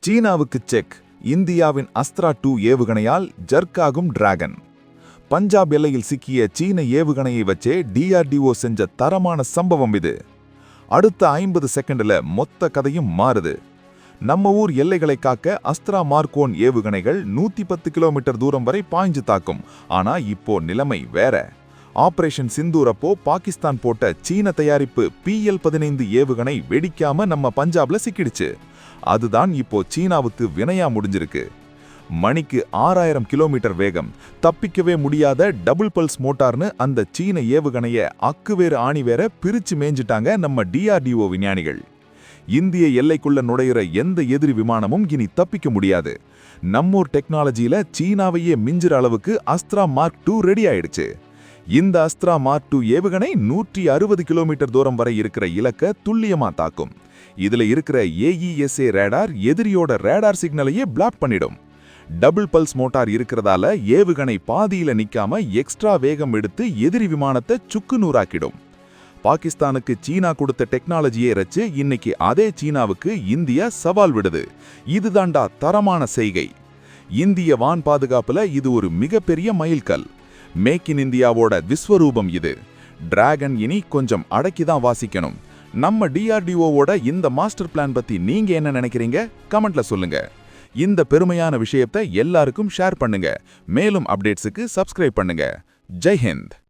சீனாவுக்கு செக். இந்தியாவின் அஸ்த்ரா 2 ஏவுகணையால் ஜர்க்காகும் டிராகன். பஞ்சாப் எல்லையில் சிக்கிய சீன ஏவுகணையை வச்சே DRDO செஞ்ச தரமான சம்பவம் இது. அடுத்த 50 செகண்ட்ல மொத்த கதையும் மாறுது. நம்ம ஊர் எல்லைகளை காக்க அஸ்த்ரா மார்க் 1 ஏவுகணைகள் 110 கிலோமீட்டர் தூரம் வரை பாய்ஞ்சு தாக்கும். ஆனா இப்போ நிலைமை வேற. ஆபரேஷன் சிந்தூர் அப்போ பாகிஸ்தான் போட்ட சீன தயாரிப்பு PL-15 ஏவுகணை வெடிக்காம நம்ம பஞ்சாப்ல சிக்கிடுச்சு. அதுதான் இப்போ சீனாவுக்கு வினையா முடிஞ்சிருக்கு. மணிக்கு 6000 கிலோமீட்டர் வேகம், தப்பிக்கவே முடியாத டபுள் பல்ஸ் மோட்டார்னு அந்த சீன ஏவுகணைய அக்குவேறு ஆணிவேற பிரிச்சு மேஞ்சிட்டாங்க நம்ம DRDO விஞ்ஞானிகள். இந்திய எல்லைக்குள்ள நுழையிற எந்த எதிரி விமானமும் இனி தப்பிக்க முடியாது. நம்மூர் டெக்னாலஜியில சீனாவையே மிஞ்சுற அளவுக்கு அஸ்த்ரா மார்க் 2 ரெடி ஆயிடுச்சு. இந்த அஸ்த்ரா மார்க் 2 ஏவுகணை 160 கிலோமீட்டர் தூரம் வரை இருக்கிற இலக்க துல்லியமா தாக்கும். இதுல இருக்கிற AESA ரேடார் எதிரியோட ரேடார் சிக்னலையே பிளாக் பண்ணிடும். டபுள் பல்ஸ் மோட்டார் இருக்கிறதால ஏவுகணை பாதியில நிக்காம எக்ஸ்ட்ரா வேகம் எடுத்து எதிரி விமானத்தை சுக்கு நூறாக்கிடும். பாகிஸ்தானுக்கு சீனா கொடுத்த டெக்னாலஜியை ரச்சு இன்னைக்கு அதே சீனாவுக்கு இந்தியா சவால் விடுது. இதுதாண்டா தரமான செய்கை. இந்திய வான் பாதுகாப்புல இது ஒரு மிகப்பெரிய மைல்கல். மேக் இன் இந்தியாவோட விஸ்வரூபம் இது. டிராகன் இனி கொஞ்சம் அடக்கிதான் வாசிக்கணும். நம்ம DRDOவோட இந்த மாஸ்டர் பிளான் பத்தி நீங்க என்ன நினைக்கிறீங்க? கமெண்ட்ல சொல்லுங்க. இந்த பெருமையான விஷயத்தை எல்லாருக்கும் ஷேர் பண்ணுங்க. மேலும் அப்டேட்ஸுக்கு சப்ஸ்கிரைப் பண்ணுங்க. ஜெய் ஹிந்த்.